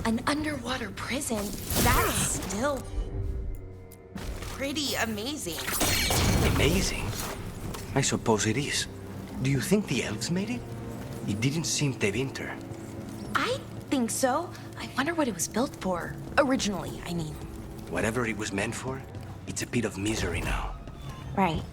An underwater prison? That's still pretty amazing. Amazing? I suppose it is. Do you think the elves made it? It didn't seem to enter. I think so. I wonder what it was built for. Originally, I mean. Whatever it was meant for, it's a pit of misery now. Right.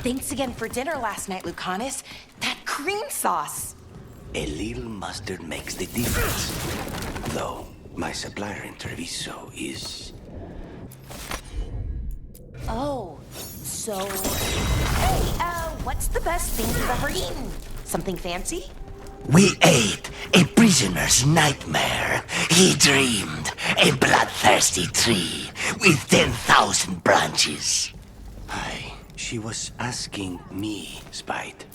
Thanks again for dinner last night, Lucanus. That cream sauce. A little mustard makes the difference. Though, my supplier in Treviso is... Oh, so... Hey, what's the best thing you've ever eaten? Something fancy? We ate a prisoner's nightmare. He dreamed a bloodthirsty tree with 10,000 branches. Hi, she was asking me, Spite.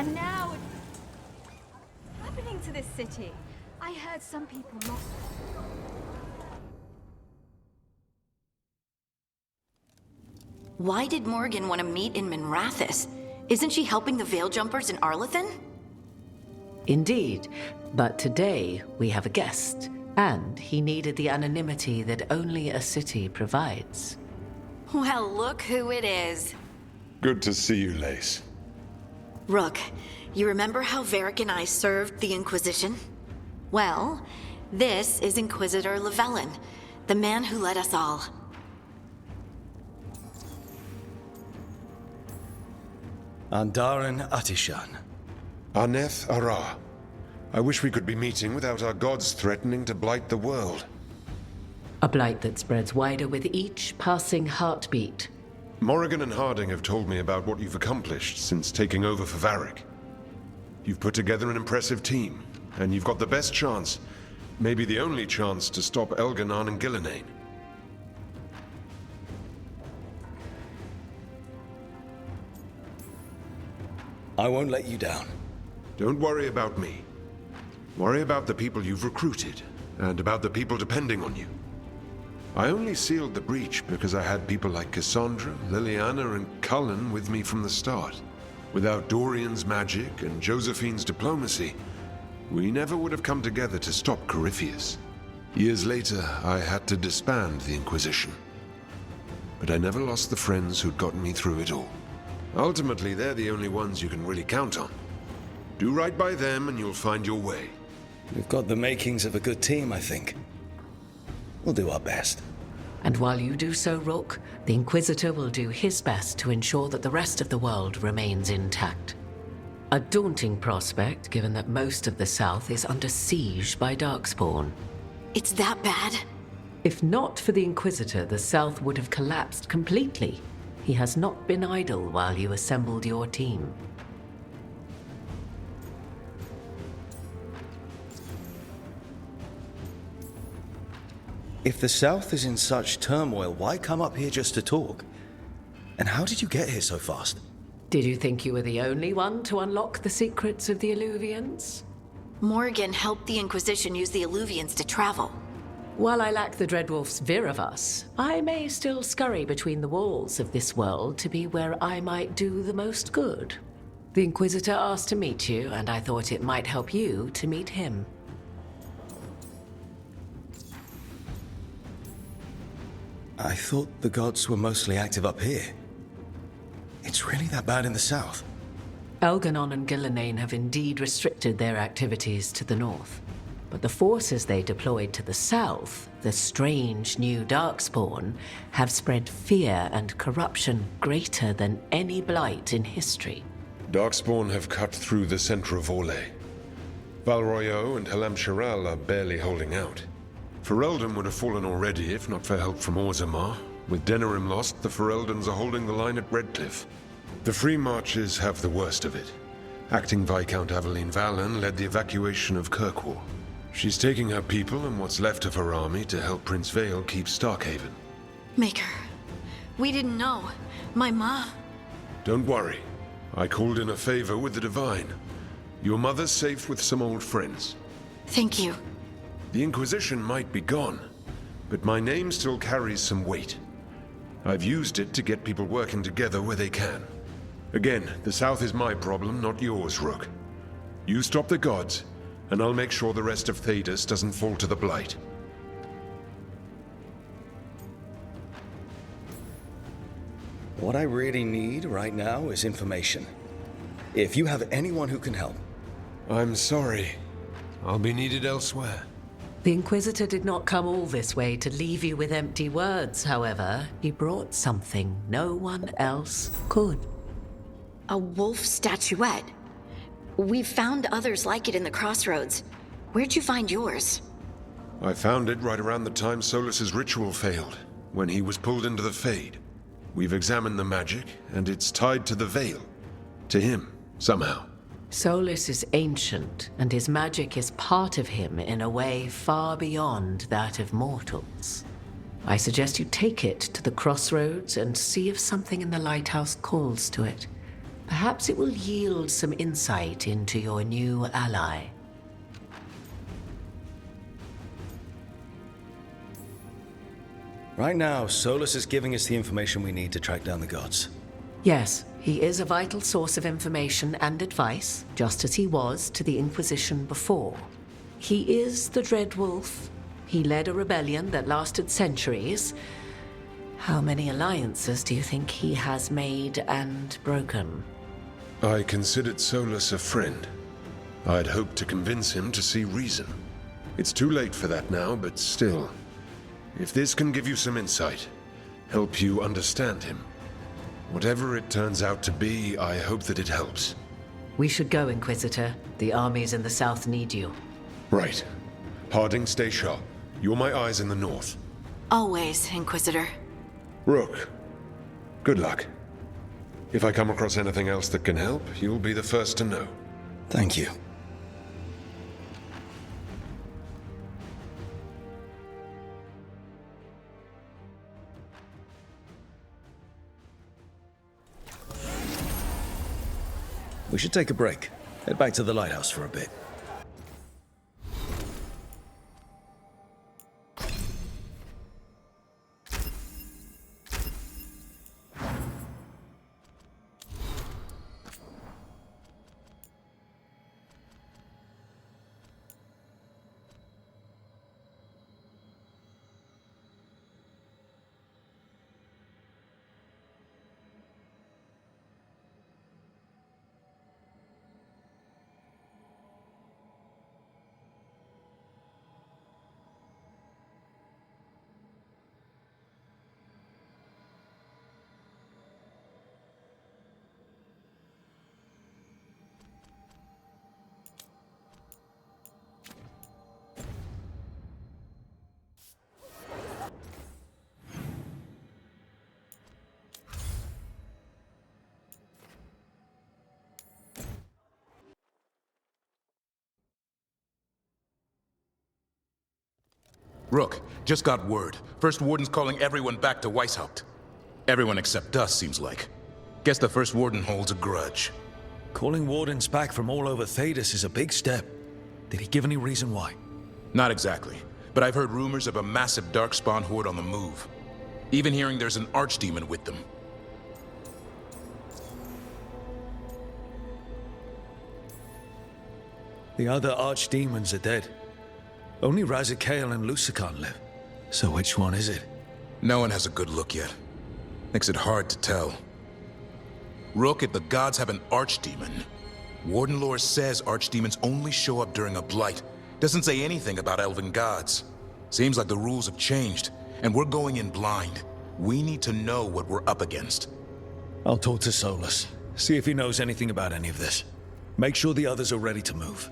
And now, what's happening to this city? I heard some people lost. Why did Morgan want to meet in Minrathous? Isn't she helping the Veil Jumpers in Arlathan? Indeed, but today we have a guest, and he needed the anonymity that only a city provides. Well, look who it is. Good to see you, Lace. Rook, you remember how Varric and I served the Inquisition? Well, this is Inquisitor Llewellyn, the man who led us all. Andaran Atishan. Arneth Ara. I wish we could be meeting without our gods threatening to blight the world. A blight that spreads wider with each passing heartbeat. Morrigan and Harding have told me about what you've accomplished since taking over for Varric. You've put together an impressive team, and you've got the best chance, maybe the only chance, to stop Elganon and Gillenane. I won't let you down. Don't worry about me. Worry about the people you've recruited, and about the people depending on you. I only sealed the breach because I had people like Cassandra, Liliana, and Cullen with me from the start. Without Dorian's magic and Josephine's diplomacy, we never would have come together to stop Corypheus. Years later, I had to disband the Inquisition. But I never lost the friends who'd gotten me through it all. Ultimately, they're the only ones you can really count on. Do right by them and you'll find your way. We've got the makings of a good team, I think. We'll do our best. And while you do so, Rook, the Inquisitor will do his best to ensure that the rest of the world remains intact. A daunting prospect, given that most of the South is under siege by Darkspawn. It's that bad? If not for the Inquisitor, the South would have collapsed completely. He has not been idle while you assembled your team. If the South is in such turmoil, why come up here just to talk? And how did you get here so fast? Did you think you were the only one to unlock the secrets of the Illuvians? Morgan helped the Inquisition use the Illuvians to travel. While I lack the Dreadwolf's Viravus, I may still scurry between the walls of this world to be where I might do the most good. The Inquisitor asked to meet you, and I thought it might help you to meet him. I thought the gods were mostly active up here. It's really that bad in the south? Elganon and Gillenane have indeed restricted their activities to the north. But the forces they deployed to the south, the strange new Darkspawn, have spread fear and corruption greater than any blight in history. Darkspawn have cut through the center of Orlais. Valroyo and Halam Shiral are barely holding out. Ferelden would have fallen already if not for help from Orzammar. With Denerim lost, the Fereldans are holding the line at Redcliffe. The Free Marches have the worst of it. Acting Viscount Aveline Valen led the evacuation of Kirkwall. She's taking her people and what's left of her army to help Prince Vale keep Starkhaven. Maker, we didn't know. My ma... Don't worry. I called in a favor with the Divine. Your mother's safe with some old friends. Thank you. The Inquisition might be gone, but my name still carries some weight. I've used it to get people working together where they can. Again, the South is my problem, not yours, Rook. You stop the gods, and I'll make sure the rest of Thedas doesn't fall to the Blight. What I really need right now is information. If you have anyone who can help. I'm sorry. I'll be needed elsewhere. The Inquisitor did not come all this way to leave you with empty words, however. He brought something no one else could. A wolf statuette. We've found others like it in the crossroads. Where'd you find yours? I found it right around the time Solus's ritual failed, when he was pulled into the Fade. We've examined the magic, and it's tied to the Veil. To him, somehow. Solus is ancient, and his magic is part of him in a way far beyond that of mortals. I suggest you take it to the crossroads and see if something in the lighthouse calls to it. Perhaps it will yield some insight into your new ally. Right now, Solus is giving us the information we need to track down the gods. Yes, he is a vital source of information and advice, just as he was to the Inquisition before. He is the Dread Wolf. He led a rebellion that lasted centuries. How many alliances do you think he has made and broken? I considered Solus a friend. I'd hoped to convince him to see reason. It's too late for that now, but still. If this can give you some insight, help you understand him, whatever it turns out to be, I hope that it helps. We should go, Inquisitor. The armies in the south need you. Right. Harding, stay sharp. You're my eyes in the north. Always, Inquisitor. Rook, good luck. If I come across anything else that can help, you'll be the first to know. Thank you. We should take a break. Head back to the lighthouse for a bit. Rook, just got word. First Warden's calling everyone back to Weishaupt. Everyone except us, seems like. Guess the First Warden holds a grudge. Calling wardens back from all over Thedas is a big step. Did he give any reason why? Not exactly, but I've heard rumors of a massive Darkspawn horde on the move. Even hearing there's an archdemon with them. The other archdemons are dead. Only Razikael and Lusicon live. So which one is it? No one has a good look yet. Makes it hard to tell. Rook, if the gods have an archdemon, Warden lore says archdemons only show up during a blight. Doesn't say anything about elven gods. Seems like the rules have changed, and we're going in blind. We need to know what we're up against. I'll talk to Solus. See if he knows anything about any of this. Make sure the others are ready to move.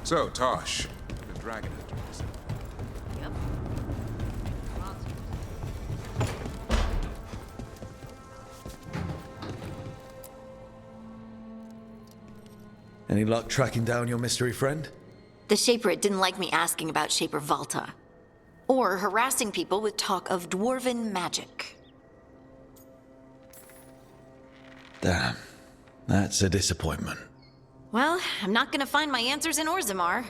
So, Tosh, the dragon hunter. Yep. Any luck tracking down your mystery friend? The Shaper didn't like me asking about Shaper Valta, or harassing people with talk of dwarven magic. Damn, that's a disappointment. Well, I'm not gonna find my answers in Orzammar.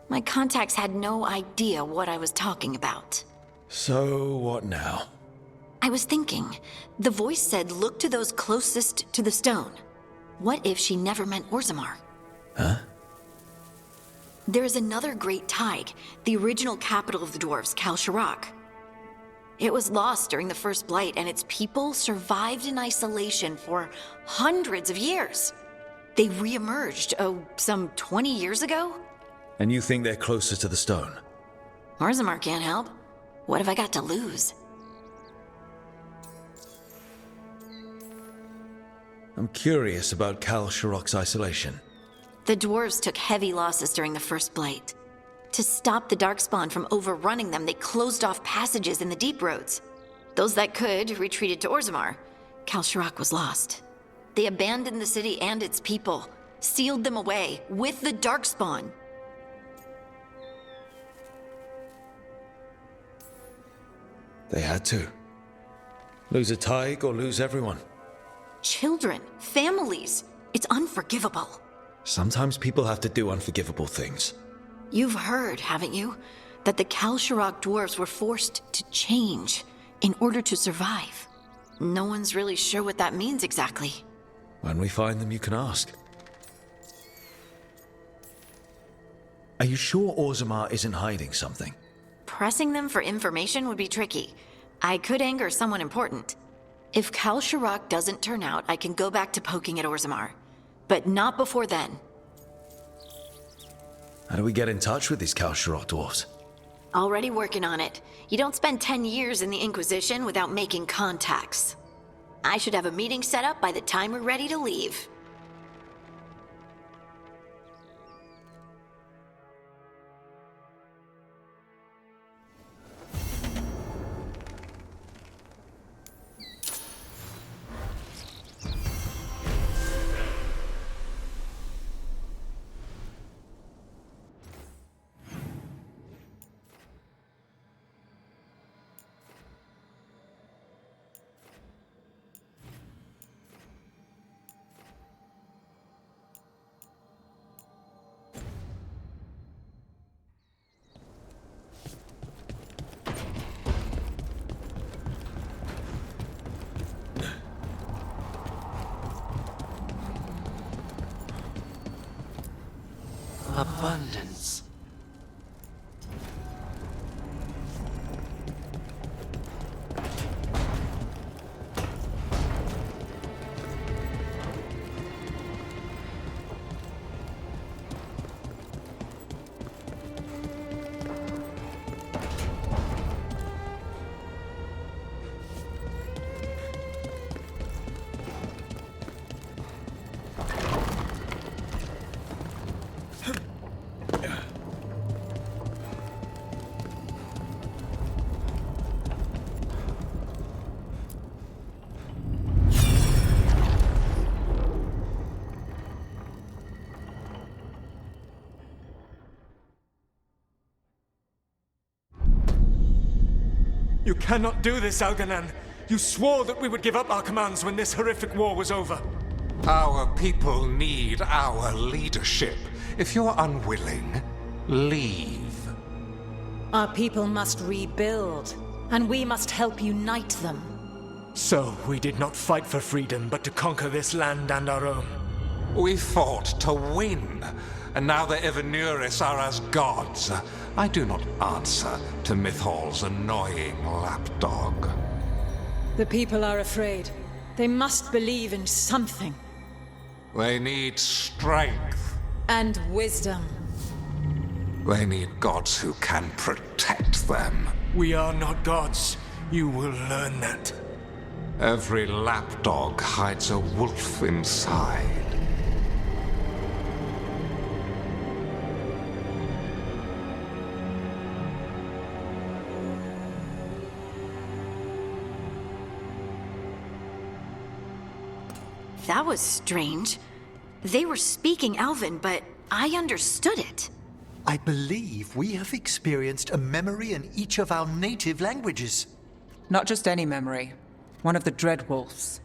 My contacts had no idea what I was talking about. So, what now? I was thinking, the voice said look to those closest to the stone. What if she never meant Orzammar? Huh? There is another great tide, the original capital of the dwarves, Kal Shirak. It was lost during the First Blight, and its people survived in isolation for hundreds of years. They re-emerged, some 20 years ago? And you think they're closer to the stone? Orzammar can't help. What have I got to lose? I'm curious about Kal Shirak's isolation. The dwarves took heavy losses during the First Blight. To stop the Darkspawn from overrunning them, they closed off passages in the deep roads. Those that could retreated to Orzammar. Kal Shirak was lost. They abandoned the city and its people, sealed them away with the Darkspawn. They had to. Lose a Taig or lose everyone. Children, families. It's unforgivable. Sometimes people have to do unforgivable things. You've heard, haven't you, that the Kal Shirak dwarves were forced to change in order to survive. No one's really sure what that means exactly. When we find them, you can ask. Are you sure Orzammar isn't hiding something? Pressing them for information would be tricky. I could anger someone important. If Kal Shirak doesn't turn out, I can go back to poking at Orzammar. But not before then. How do we get in touch with these Kal Shirak dwarves? Already working on it. You don't spend 10 years in the Inquisition without making contacts. I should have a meeting set up by the time we're ready to leave. Abundance. You cannot do this, Alganan. You swore that we would give up our commands when this horrific war was over. Our people need our leadership. If you're unwilling, leave. Our people must rebuild, and we must help unite them. So, we did not fight for freedom, but to conquer this land and our own. We fought to win, and now the Evanuris are as gods. I do not answer to Mythal's annoying lapdog. The people are afraid. They must believe in something. They need strength. And wisdom. They need gods who can protect them. We are not gods. You will learn that. Every lapdog hides a wolf inside. That was strange. They were speaking Elven, but I understood it. I believe we have experienced a memory in each of our native languages. Not just any memory. One of the Dread Wolves.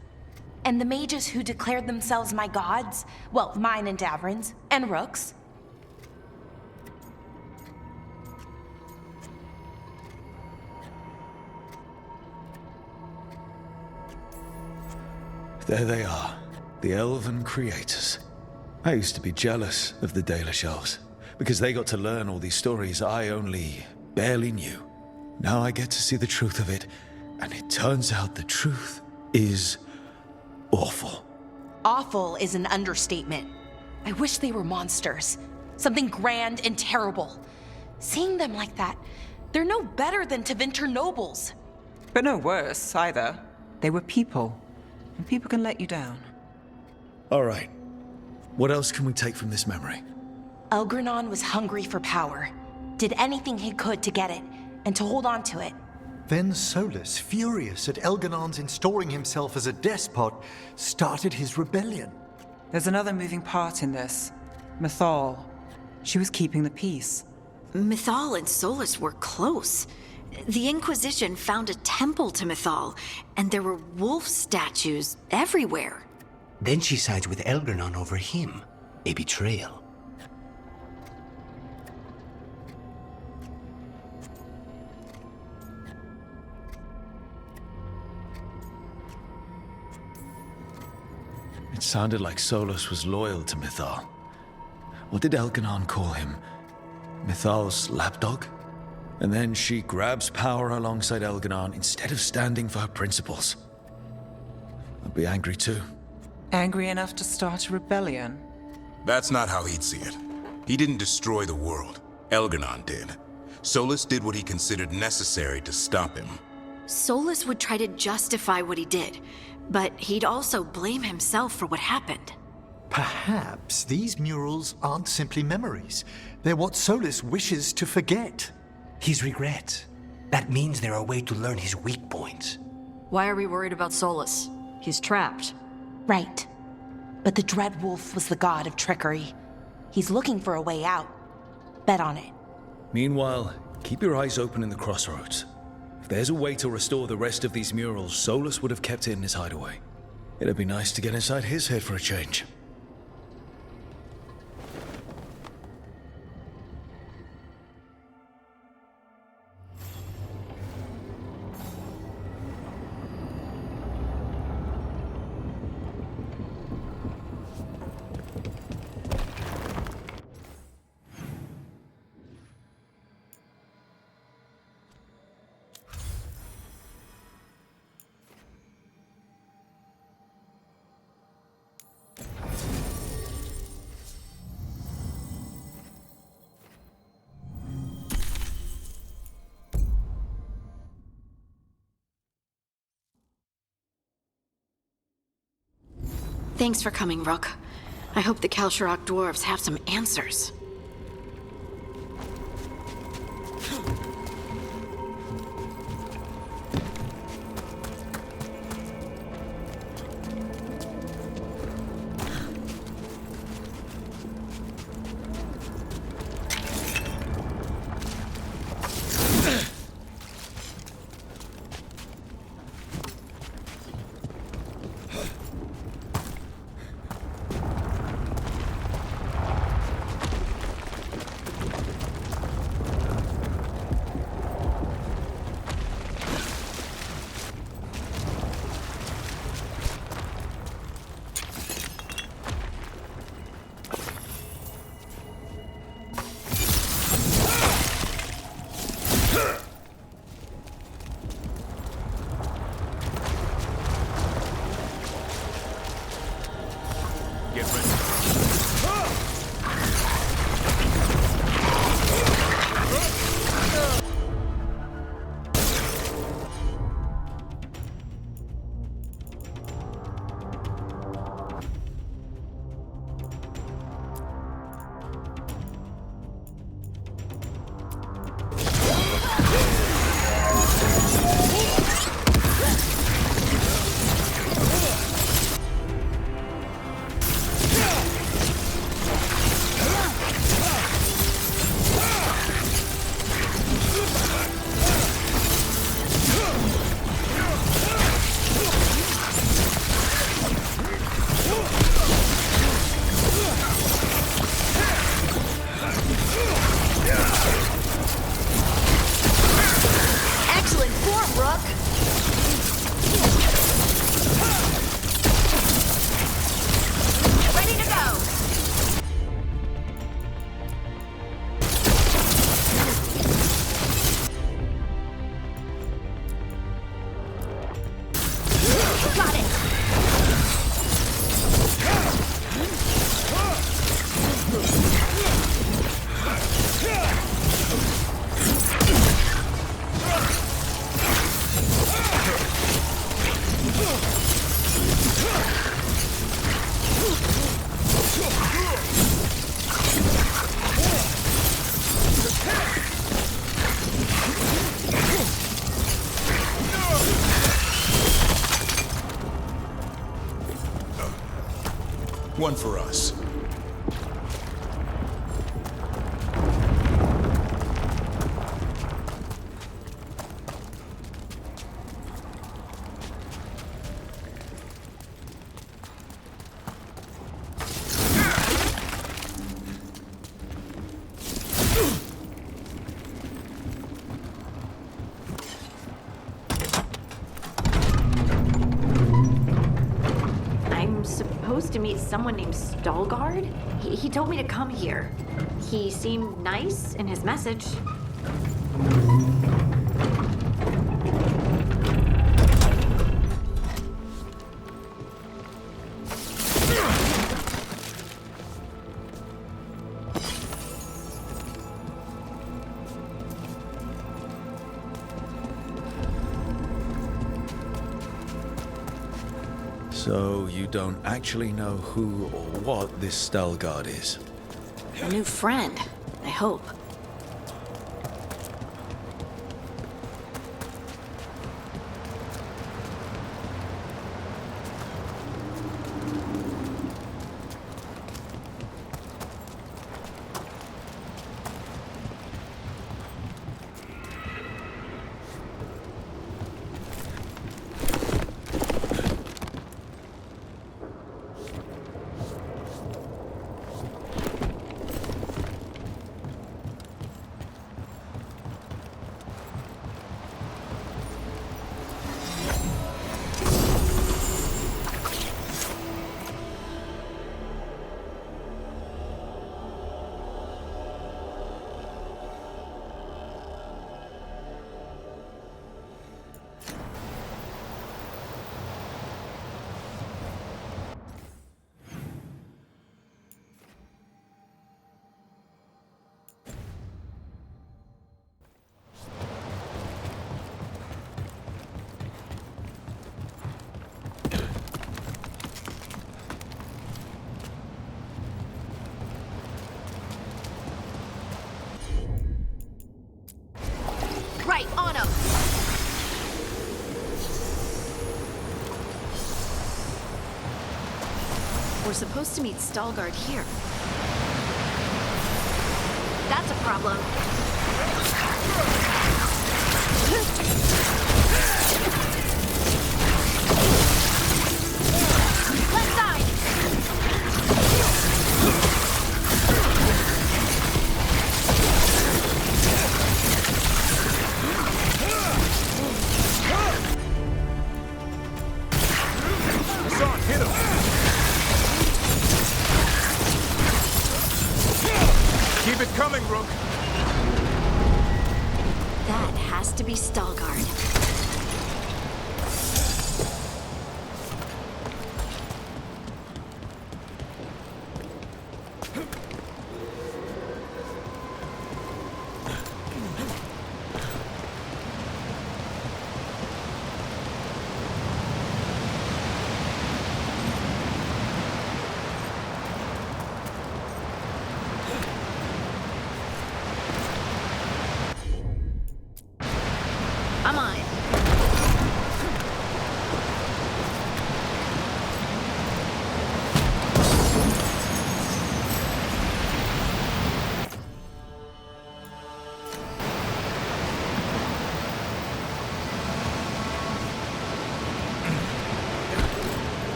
And the mages who declared themselves my gods? Well, mine and Davrin's, and Rook's. There they are, the elven creators. I used to be jealous of the Dalish elves, because they got to learn all these stories I only barely knew. Now I get to see the truth of it, and it turns out the truth is awful. Awful is an understatement. I wish they were monsters. Something grand and terrible. Seeing them like that, they're no better than Tevinter nobles. But no worse, either. They were people. And people can let you down. All right. What else can we take from this memory? Elgranon was hungry for power. Did anything he could to get it, and to hold on to it. Then Solus, furious at Elganon's installing himself as a despot, started his rebellion. There's another moving part in this. Mythal. She was keeping the peace. Mythal and Solus were close. The Inquisition found a temple to Mythal, and there were wolf statues everywhere. Then she sides with Elgranon over him. A betrayal. It sounded like Solus was loyal to Mythal. What did Elganon call him? Mythal's lapdog? And then she grabs power alongside Elganon instead of standing for her principles. I'd be angry too. Angry enough to start a rebellion? That's not how he'd see it. He didn't destroy the world. Elganon did. Solus did what he considered necessary to stop him. Solus would try to justify what he did, but he'd also blame himself for what happened. Perhaps these murals aren't simply memories. They're what Solus wishes to forget. His regrets. That means they're a way to learn his weak points. Why are we worried about Solus? He's trapped. Right. But the Dread Wolf was the god of trickery. He's looking for a way out. Bet on it. Meanwhile, keep your eyes open in the crossroads. If there's a way to restore the rest of these murals, Solus would have kept it in his hideaway. It'd be nice to get inside his head for a change. Thanks for coming, Rook. I hope the Kalsharok dwarves have some answers. One for us. To meet someone named Veilguard? He told me to come here. He seemed nice in his message. So you don't actually know who or what this Veilguard is? A new friend, I hope. Right, on him! We're supposed to meet Veilguard here. That's a problem. Left side! Hit him! Keep it coming, Rook! That has to be Veilguard. I'm on it.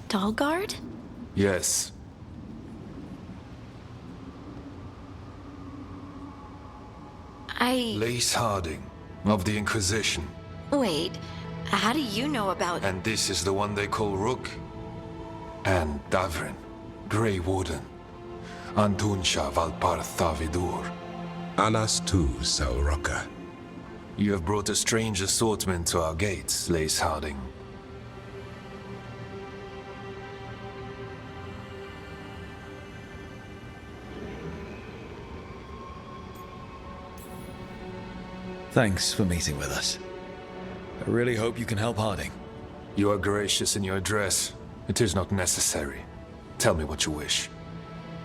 Veilguard? Yes. Lace Harding, of the Inquisition. Wait, how do you know about... And this is the one they call Rook? And Davrin, Grey Warden. Antunsha Valpartha Vidur. Anas tu, Salroka. You have brought a strange assortment to our gates, Lace Harding. Thanks for meeting with us. I really hope you can help Harding. You are gracious in your address. It is not necessary. Tell me what you wish.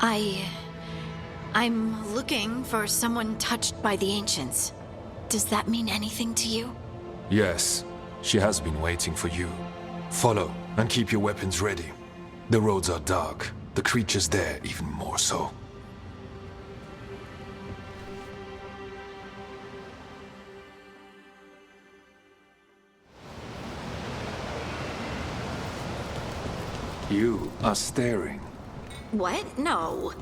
I'm looking for someone touched by the ancients. Does that mean anything to you? Yes, she has been waiting for you. Follow, and keep your weapons ready. The roads are dark. The creatures there even more so. You are staring. What? No.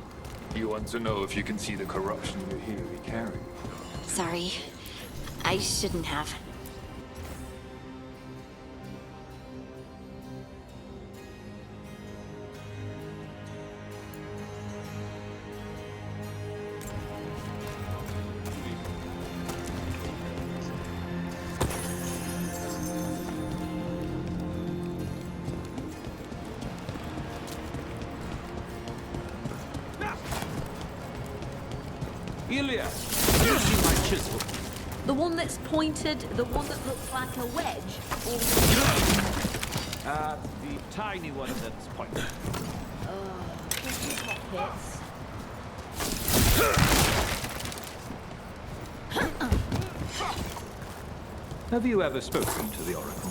You want to know if you can see the corruption you here we carry. Sorry. I shouldn't have. Ilya, you see my chisel? The one that's pointed, the one that looks like a wedge? Or... the tiny one that's pointed. Pockets. Have you ever spoken to the Oracle?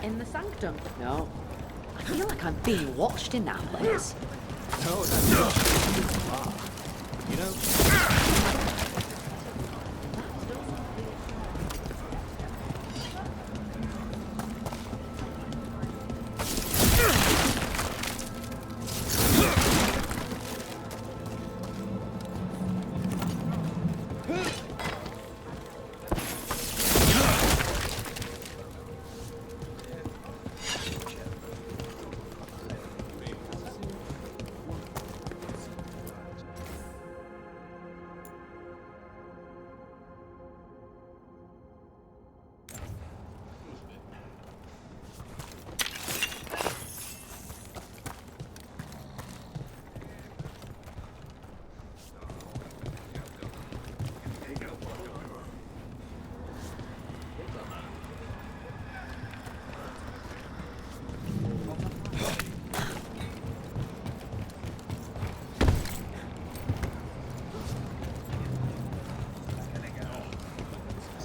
In the Sanctum? No. I feel like I'm being watched in that place. Oh, that's not you know...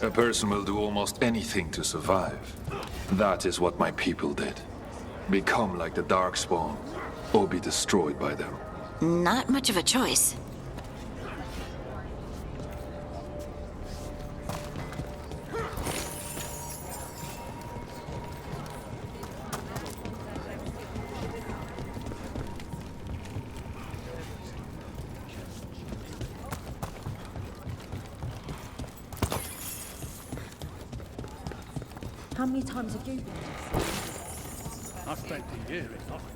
A person will do almost anything to survive. That is what my people did. Become like the Darkspawn, or be destroyed by them. Not much of a choice. How many times have you been? I spent a year in London.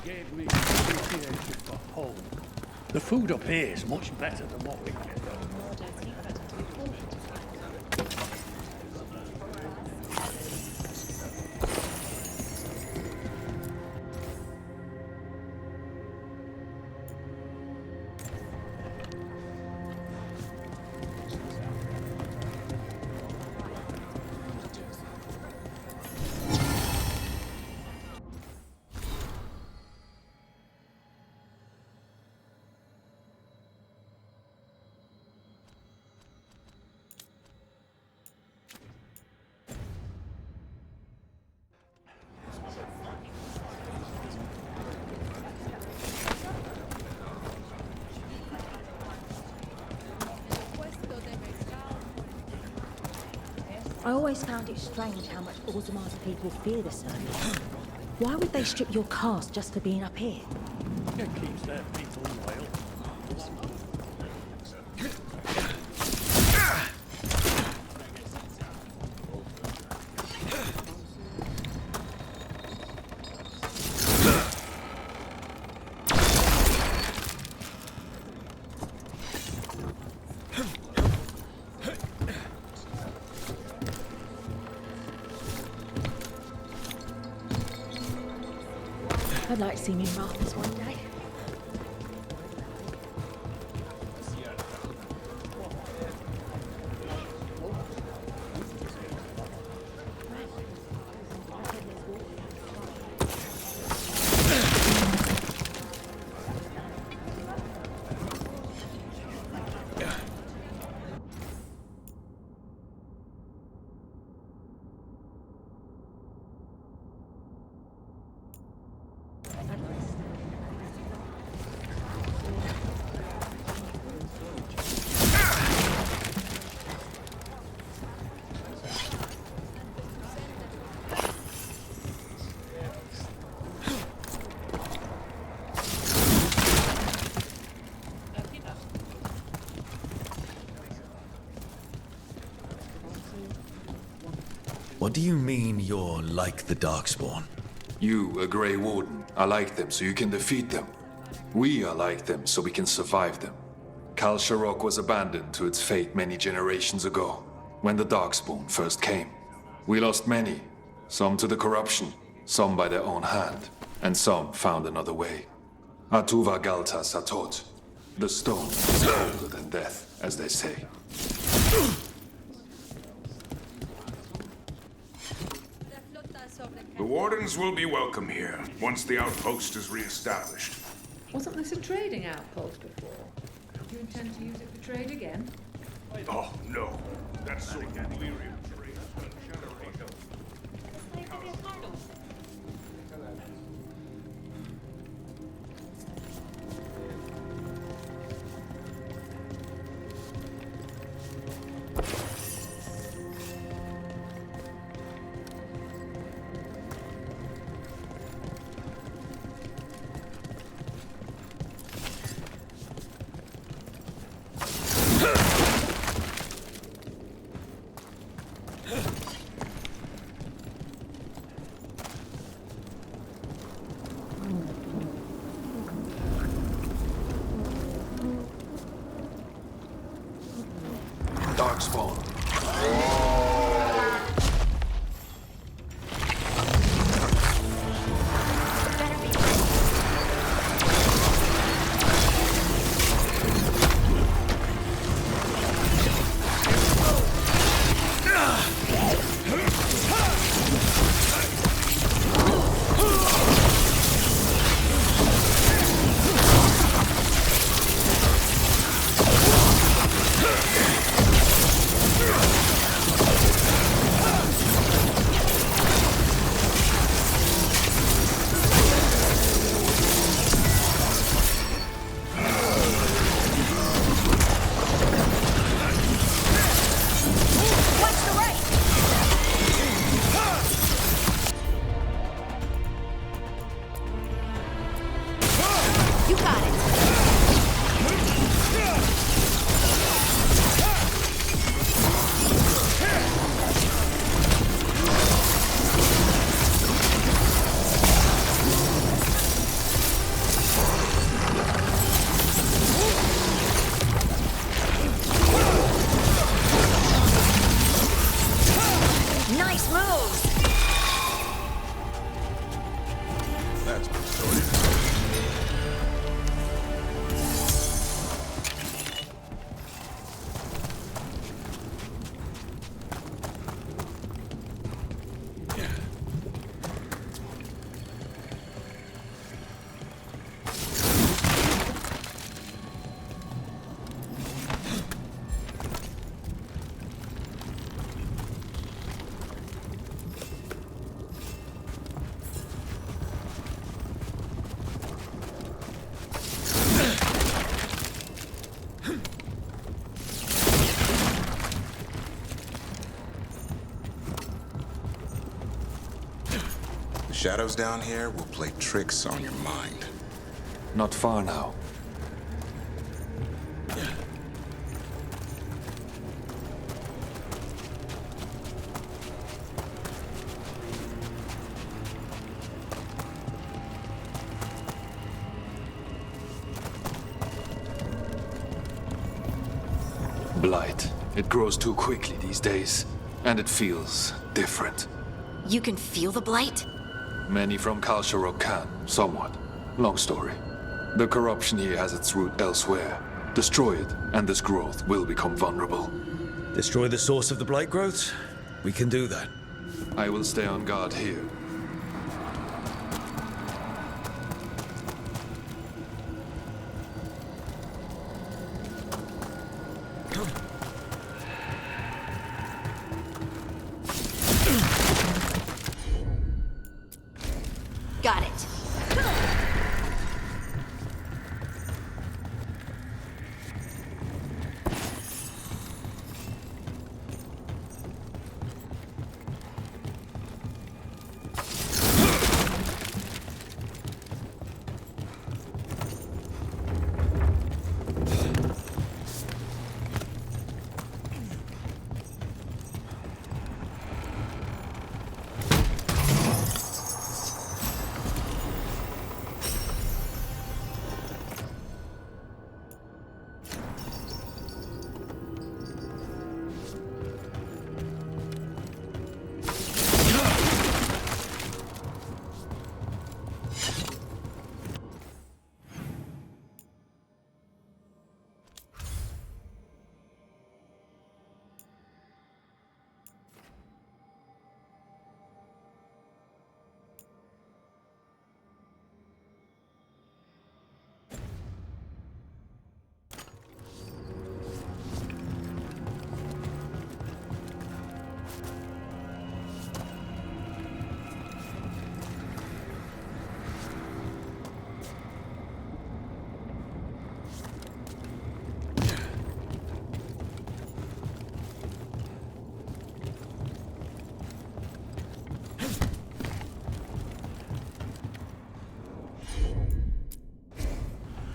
Gave me appreciation for home. The food up here is much better than what we get. I always found it strange how much Orzamar's people fear the surface. Why would they strip your caste just for being up here? It keeps their people loyal. I'd like to see me in Rathers one day. What do you mean you're like the Darkspawn? You, a Grey Warden, are like them so you can defeat them. We are like them so we can survive them. Kal Sharok was abandoned to its fate many generations ago, when the Darkspawn first came. We lost many, some to the corruption, some by their own hand, and some found another way. Atuva Galta Satot. The stone is colder than death, as they say. The Wardens will be welcome here, once the outpost is re-established. Wasn't this a trading outpost before? Do you intend to use it for trade again? Oh, no. That's so delirium trade. Darkspawn. shadows down here will play tricks on your mind. Not far now. Blight. It grows too quickly these days, and it feels different. You can feel the blight? Many from Kalsharok can, somewhat. Long story. The corruption here has its root elsewhere. Destroy it, and this growth will become vulnerable. Destroy the source of the blight growths? We can do that. I will stay on guard here. Got it.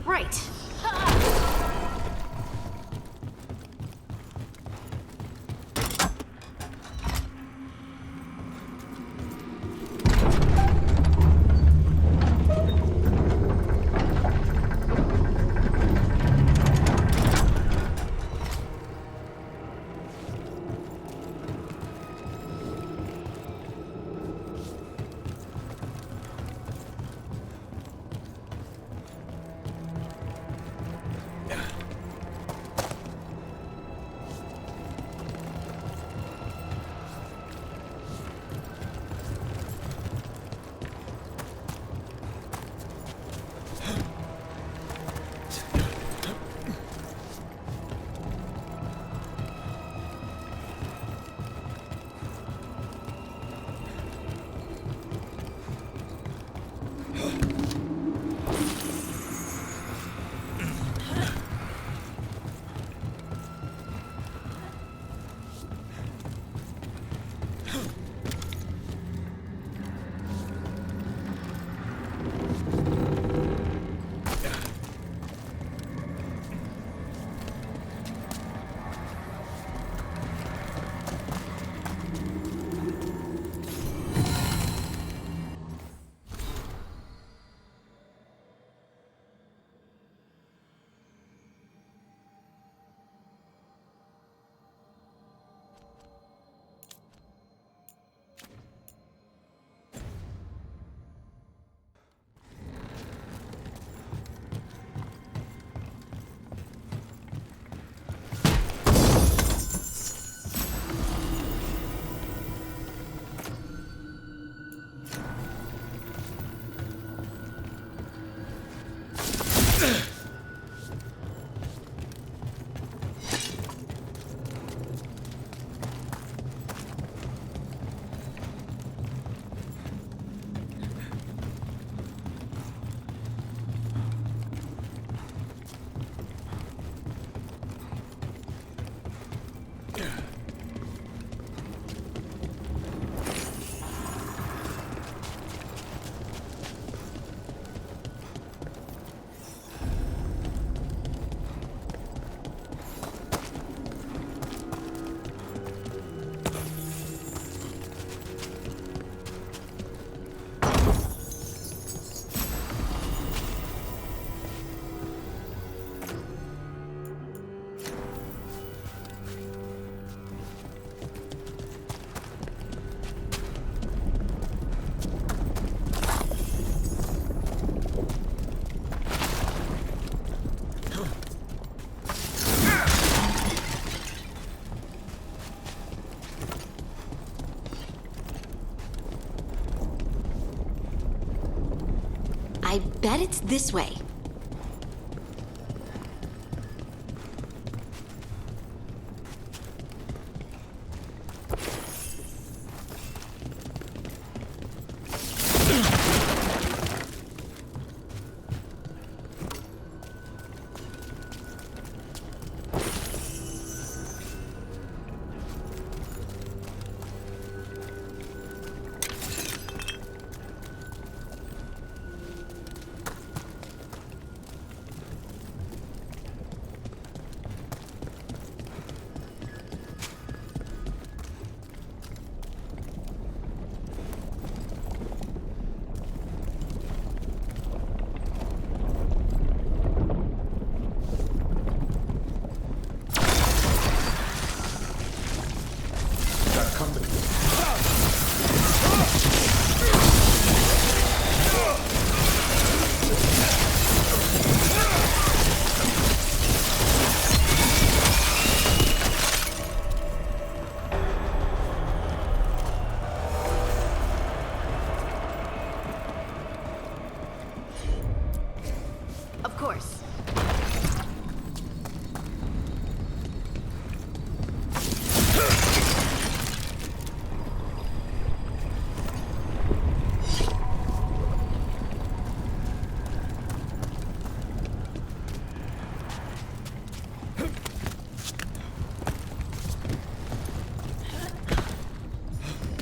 Right. I bet it's this way. Of course.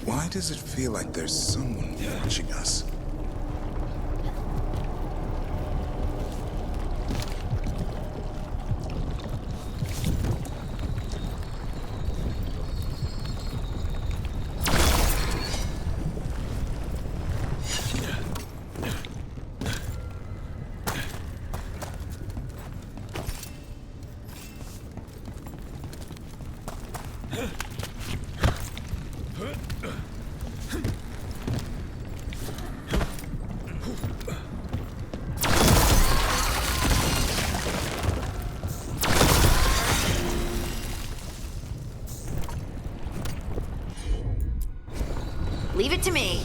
Why does it feel like there's someone watching us? Leave it to me.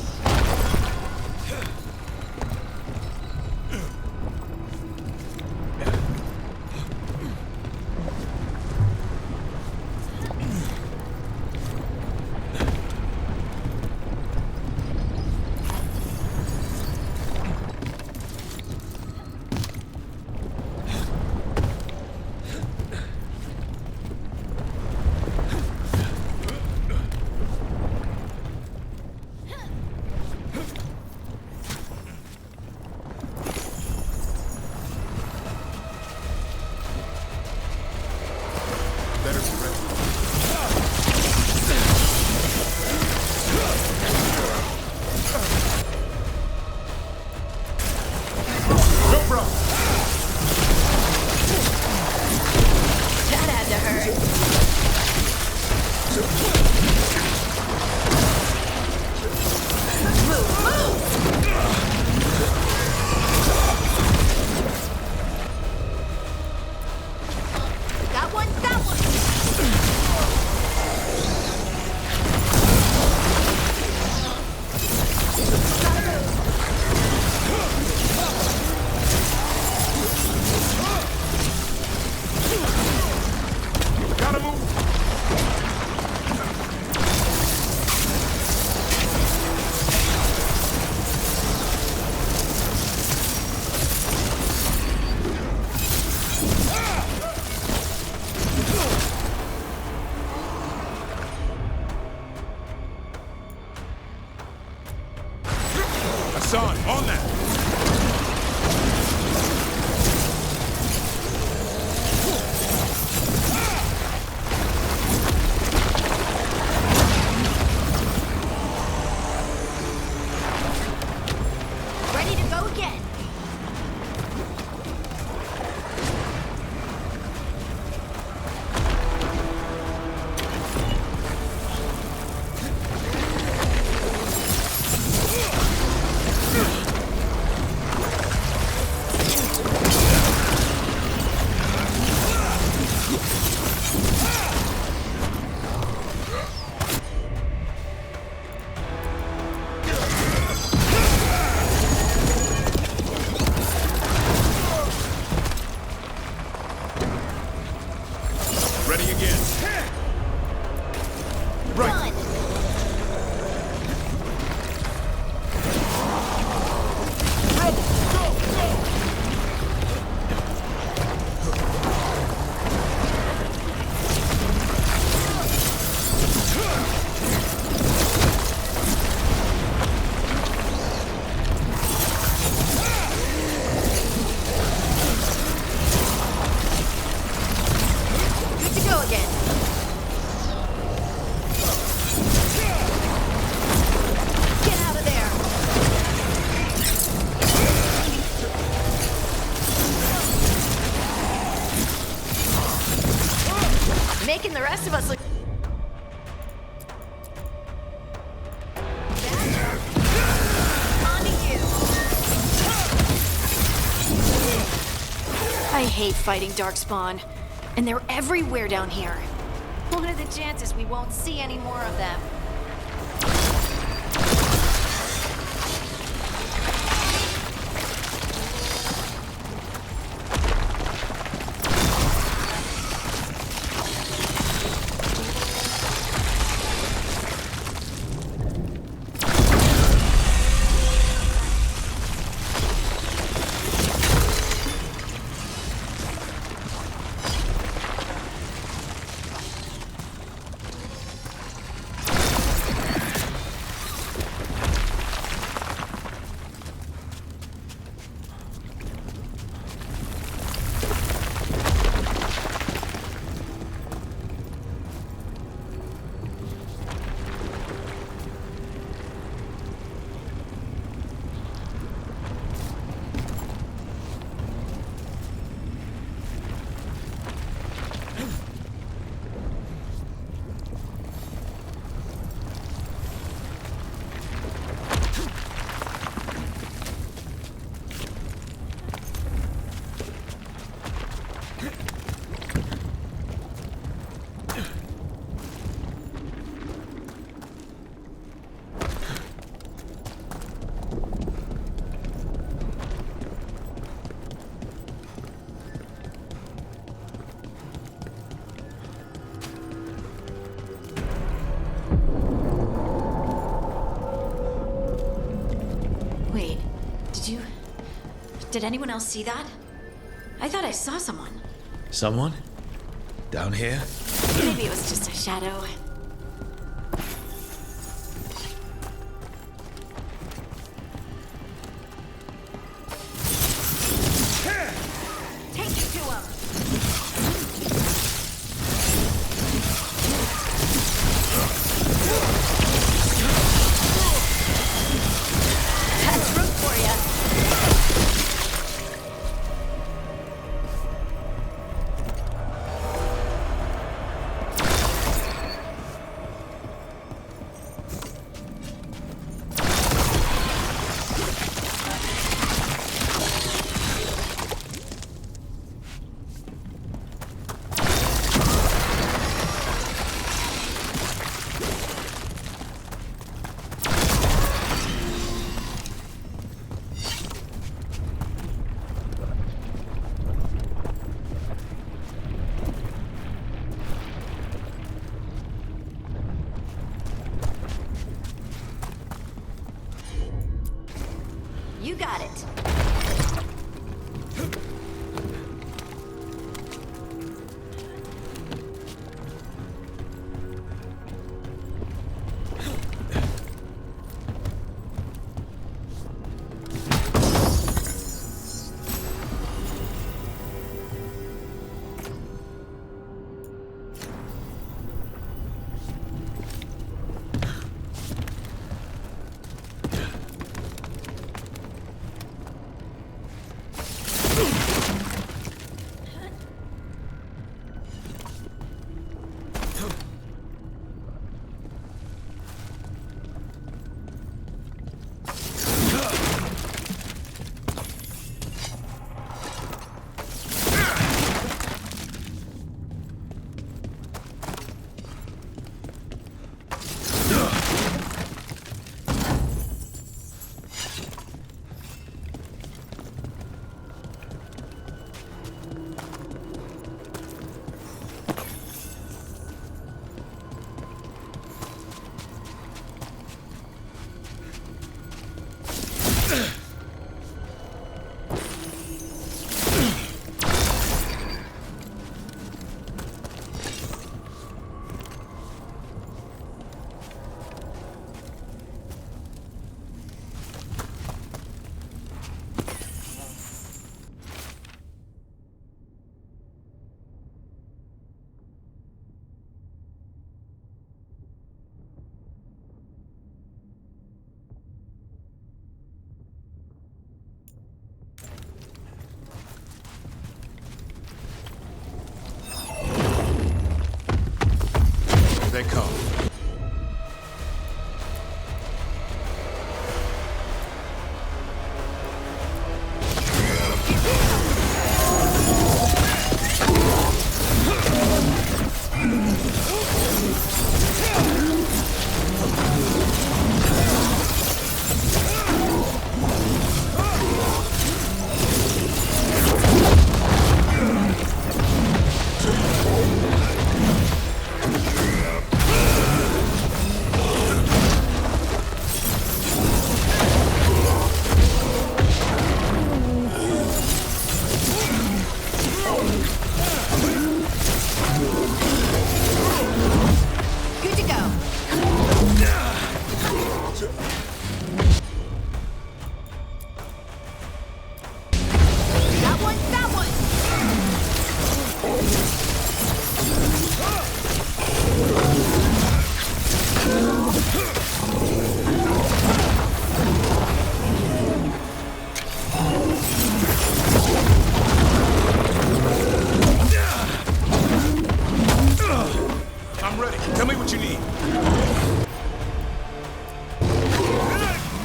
rest of us look... I hate fighting Darkspawn, and they're everywhere down here. What are the chances we won't see any more of them? Did anyone else see that? I thought I saw someone. Someone? Down here? Maybe it was just a shadow. Take it to him! That's room for you. they come. I'm ready. Tell me what you need.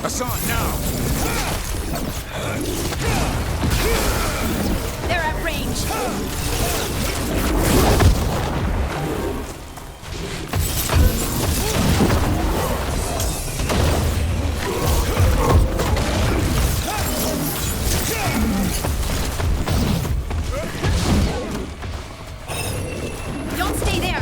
Hassan, now! They're at range. Don't stay there.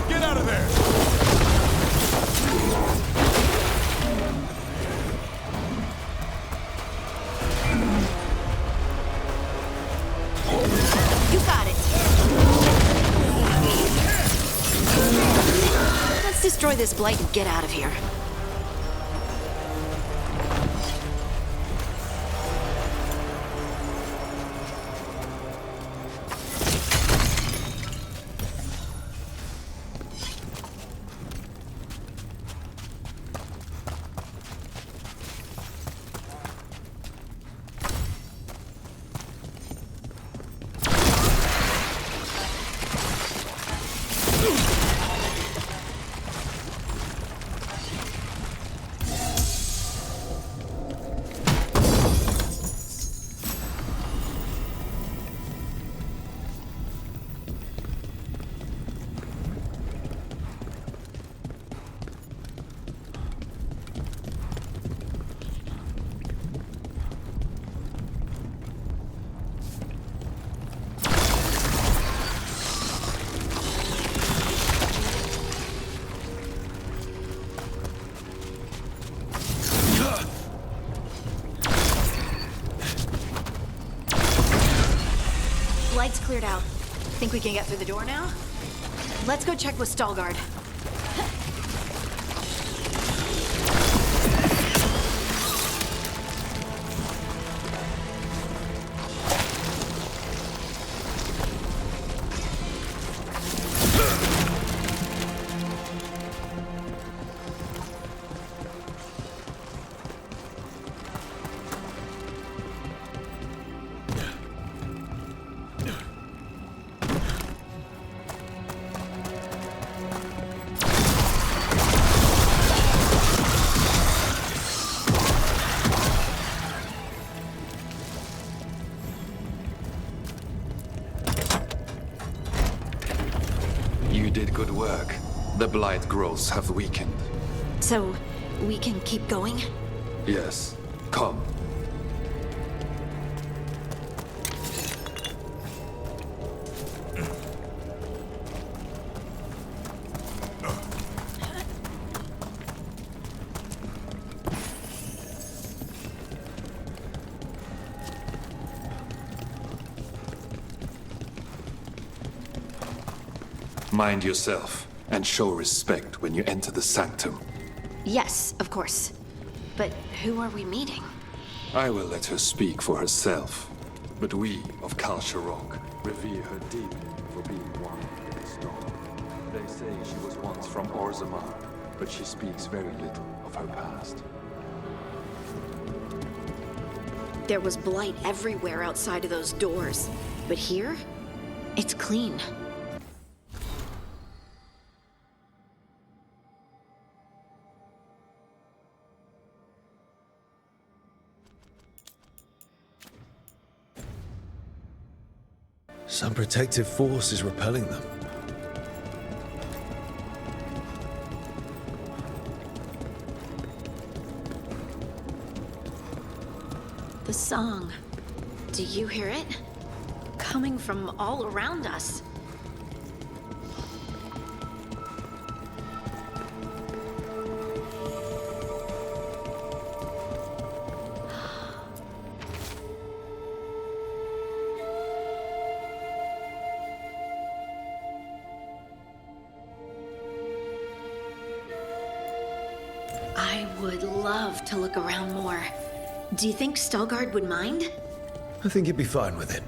Get out of there! You got it. Let's destroy this blight and get out of here. Light's cleared out. Think we can get through the door now? Let's go check with Stalguard. You did good work. The blight growths have weakened. So, we can keep going? Yes. Come. Mind yourself, and show respect when you enter the sanctum. Yes, of course. But who are we meeting? I will let her speak for herself. But we of Kal Sharok revere her deeply for being one with the storm. They say she was once from Orzammar, but she speaks very little of her past. There was blight everywhere outside of those doors. But here, it's clean. Some protective force is repelling them. The song. Do you hear it? Coming from all around us. I would love to look around more. Do you think Stalgard would mind? I think he'd be fine with it.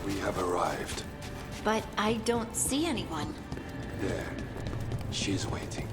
We have arrived. But I don't see anyone. There. She's waiting.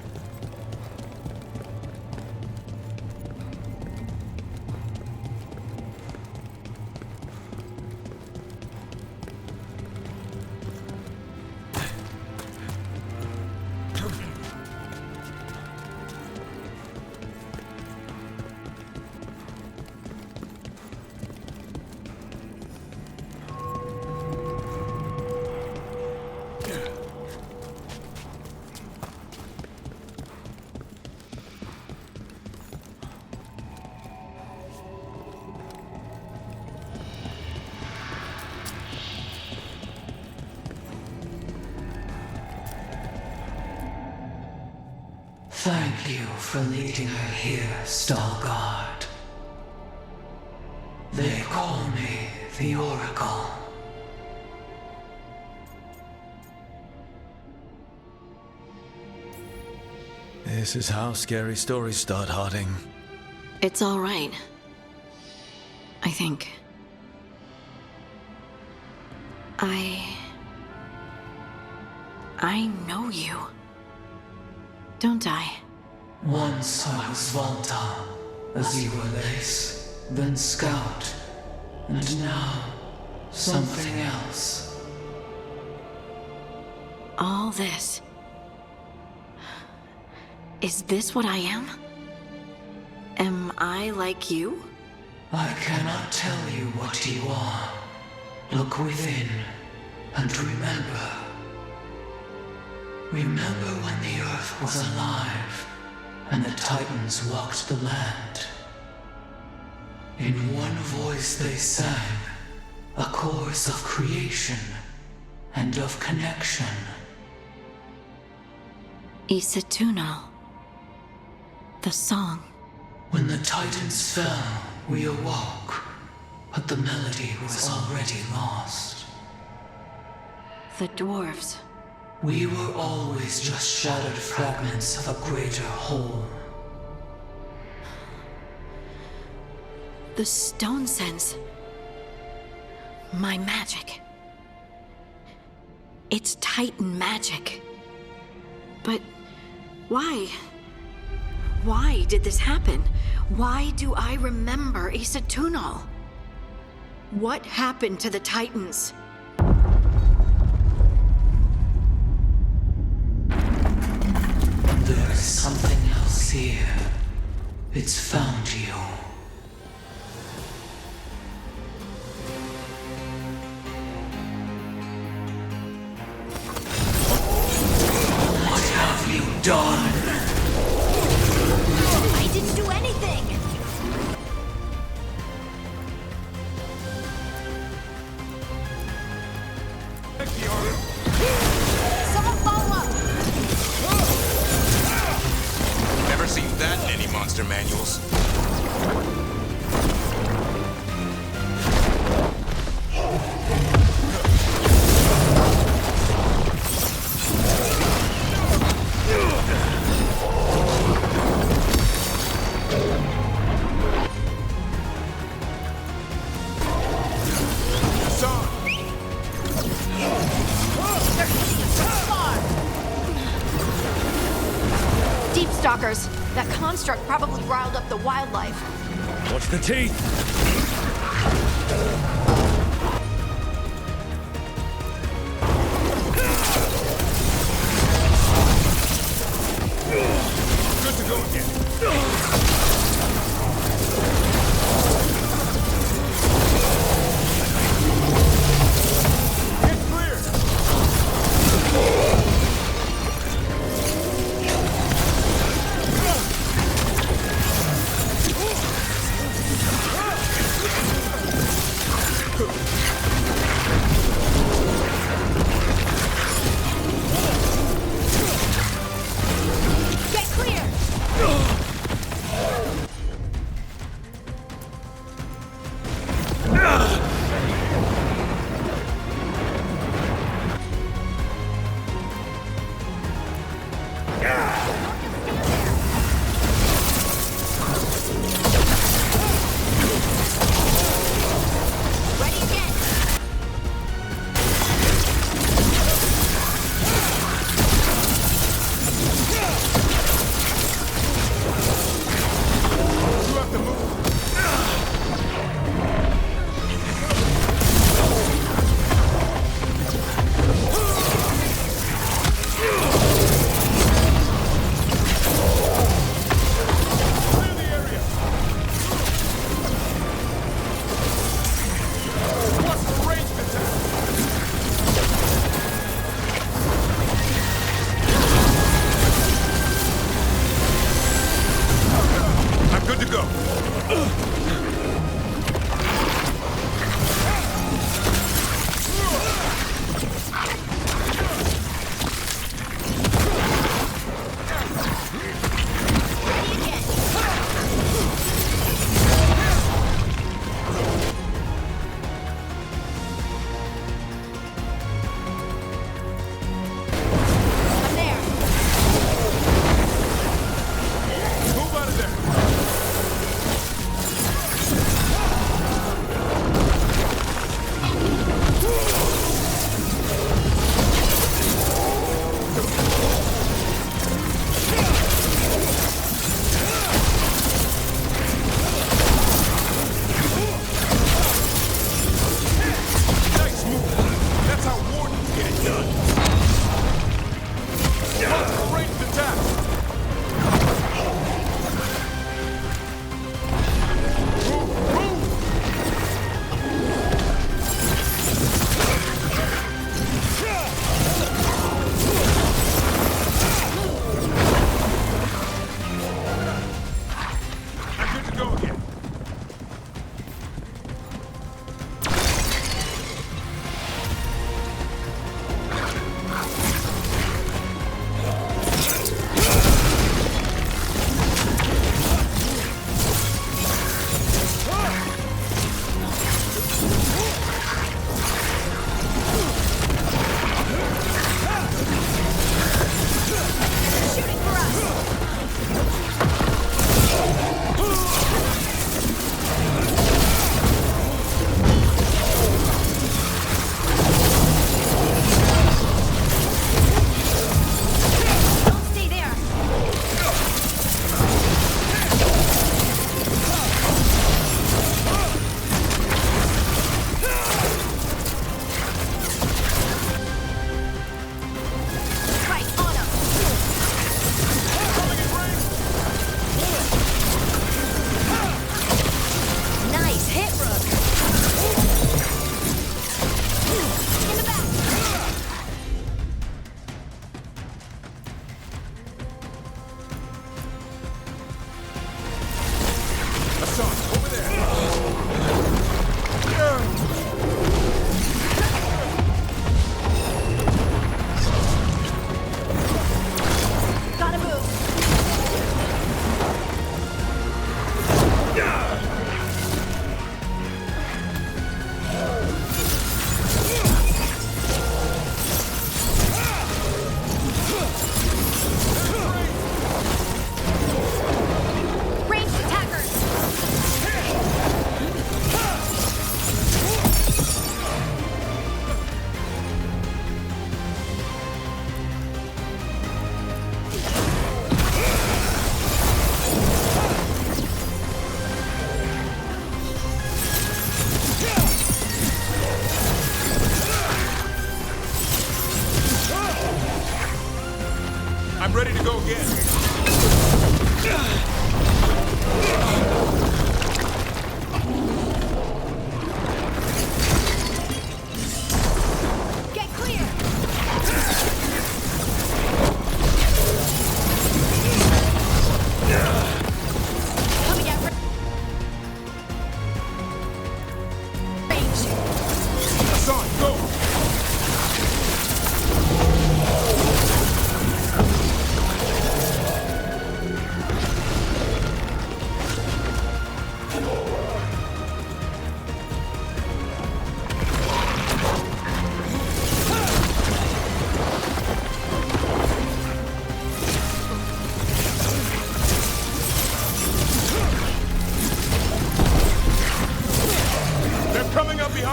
Thank you for leading her here, Stalgard. They call me the Oracle. This is how scary stories start, Harding. It's all right. I think. I know you. Don't I? Once I was Volta, as you were Lace, then Scout, and now something else. All this. Is this what I am? Am I like you? I cannot tell you what you are. Look within and remember. Remember when the Earth was alive and the Titans walked the land. In one voice they sang, a chorus of creation and of connection. Isatunal. The song. When the Titans fell, we awoke, but the melody was already lost. The dwarves. We were always just shattered fragments of a greater whole. The stone sense. My magic. It's Titan magic. But why? Why did this happen? Why do I remember Isatunal? What happened to the Titans? There is something else here. It's found you. What have you done? I didn't do anything! Someone follow up! Never seen that in any monster manuals. Deep stalkers. That construct probably riled up the wildlife. Watch the teeth! Good to go again. Get clear! Ready again! You have to move. Clear the area. What's the ranged attack? I'm good to go. I'm there. Move out of there.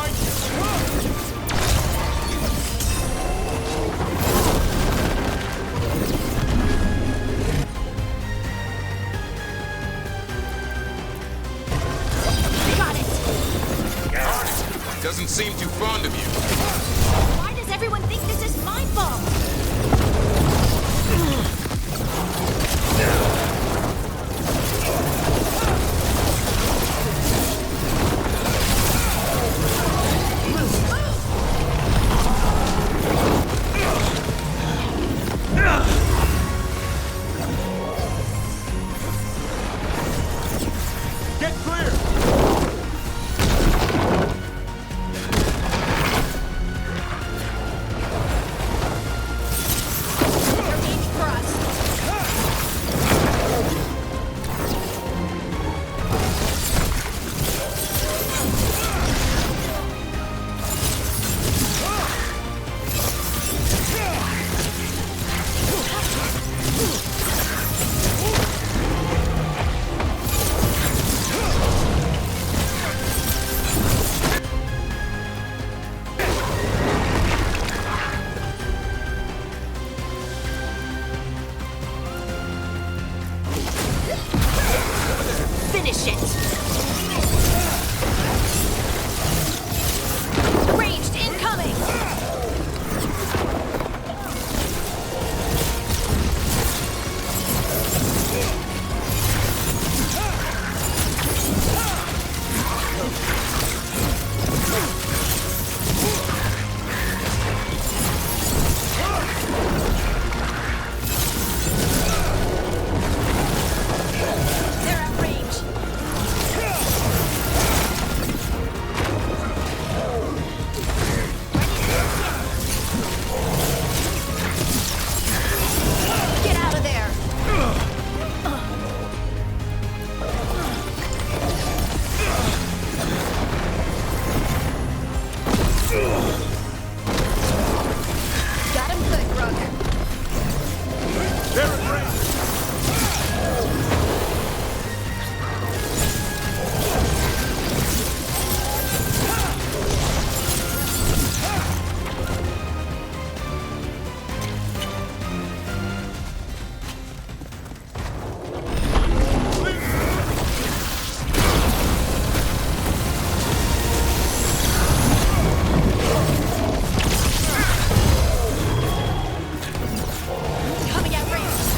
Behind you! Doesn't seem too fond of you. Why does everyone think this is my fault? Get clear! Finish it! Ranged incoming! They're at range! Get out of there! Got him good, Rook. They're at range! Coming at range!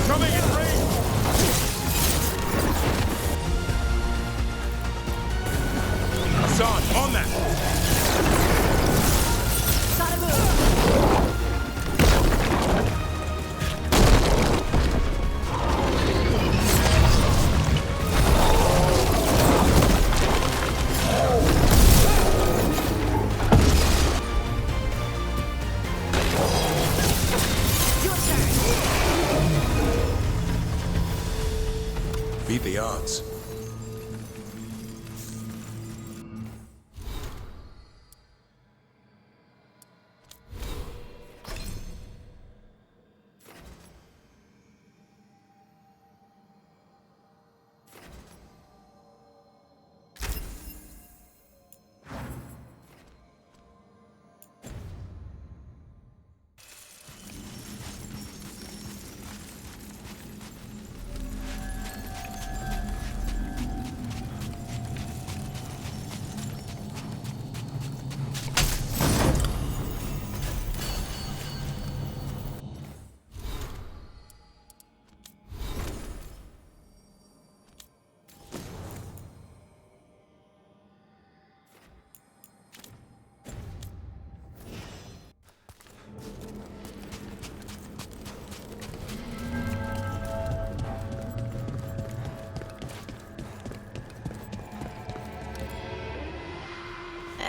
Coming in range! Hassan, on that! Gotta move! Your turn! Beat the odds.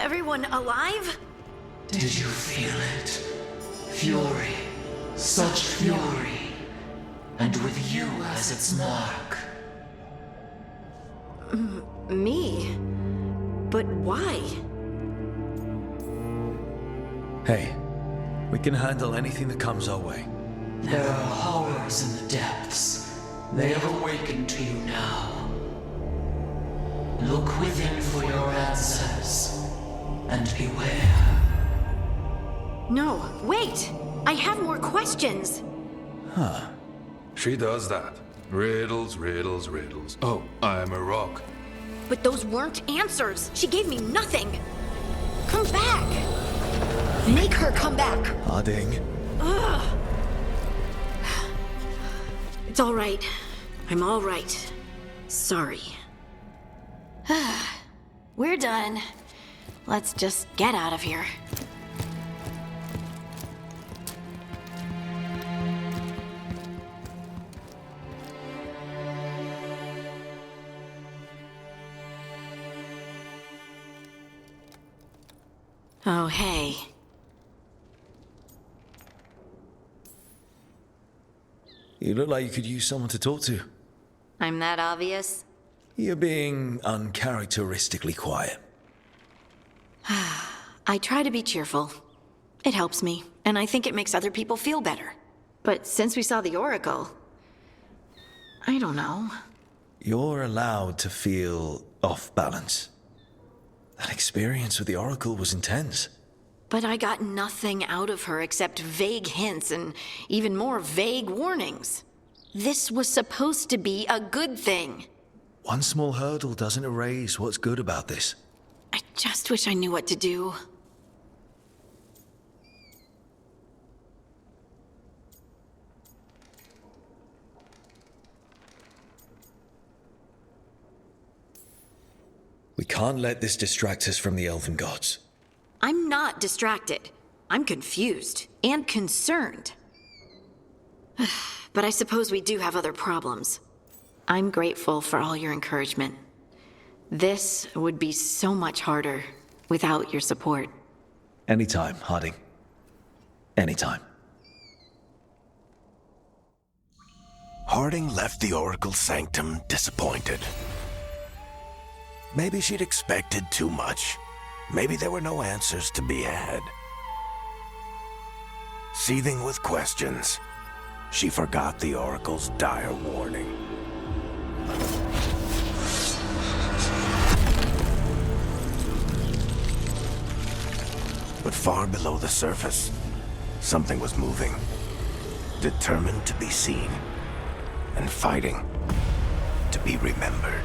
Everyone alive? Did you feel it? Fury. Such fury. And with you as its mark. Me? But why? Hey, we can handle anything that comes our way. There are horrors in the depths. They have awakened to you now. Look within for your answers, and beware. No, wait! I have more questions! Huh. She does that. Riddles, riddles, riddles. Oh, I'm a rock. But those weren't answers! She gave me nothing! Come back! Make her come back! Harding. Ugh. It's all right. I'm all right. Sorry. We're done. Let's just get out of here. Oh, hey. You look like you could use someone to talk to. I'm that obvious? You're being uncharacteristically quiet. I try to be cheerful. It helps me, and I think it makes other people feel better. But since we saw the Oracle, I don't know. You're allowed to feel off balance. That experience with the Oracle was intense. But I got nothing out of her except vague hints and even more vague warnings. This was supposed to be a good thing. One small hurdle doesn't erase what's good about this. I just wish I knew what to do. We can't let this distract us from the elven gods. I'm not distracted. I'm confused and concerned. But I suppose we do have other problems. I'm grateful for all your encouragement. This would be so much harder without your support. Anytime, Harding. Anytime. Harding left the Oracle's sanctum disappointed. Maybe she'd expected too much. Maybe there were no answers to be had. Seething with questions, she forgot the Oracle's dire warning. But far below the surface, something was moving, determined to be seen, and fighting to be remembered.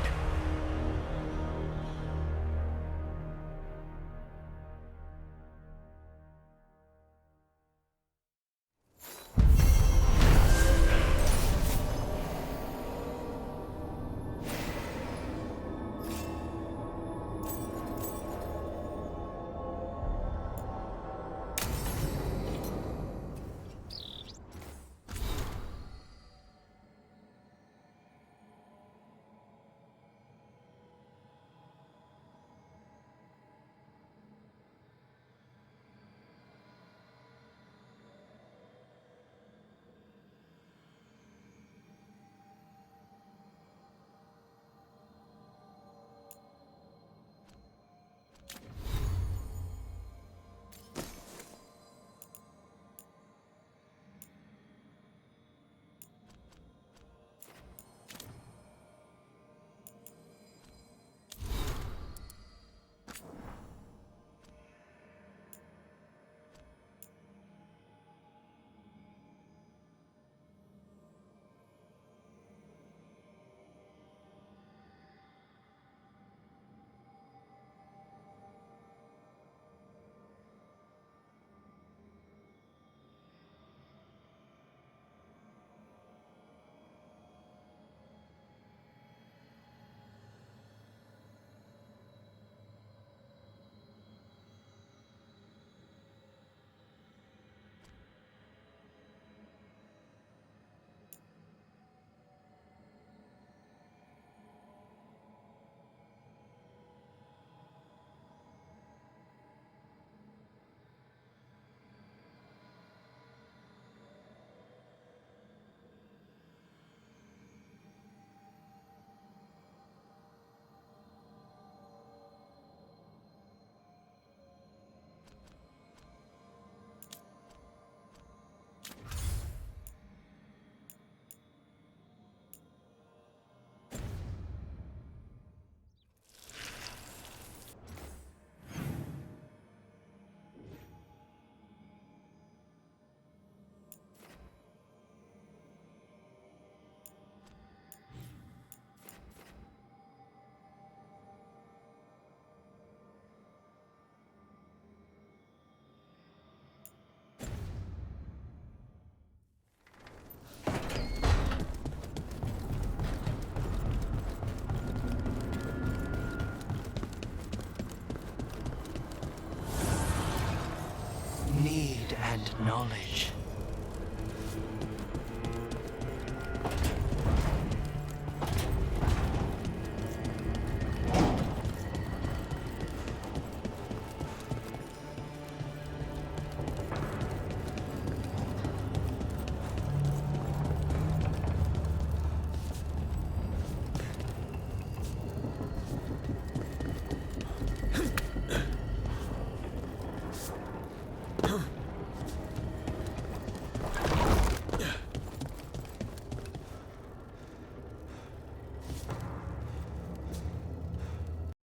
knowledge.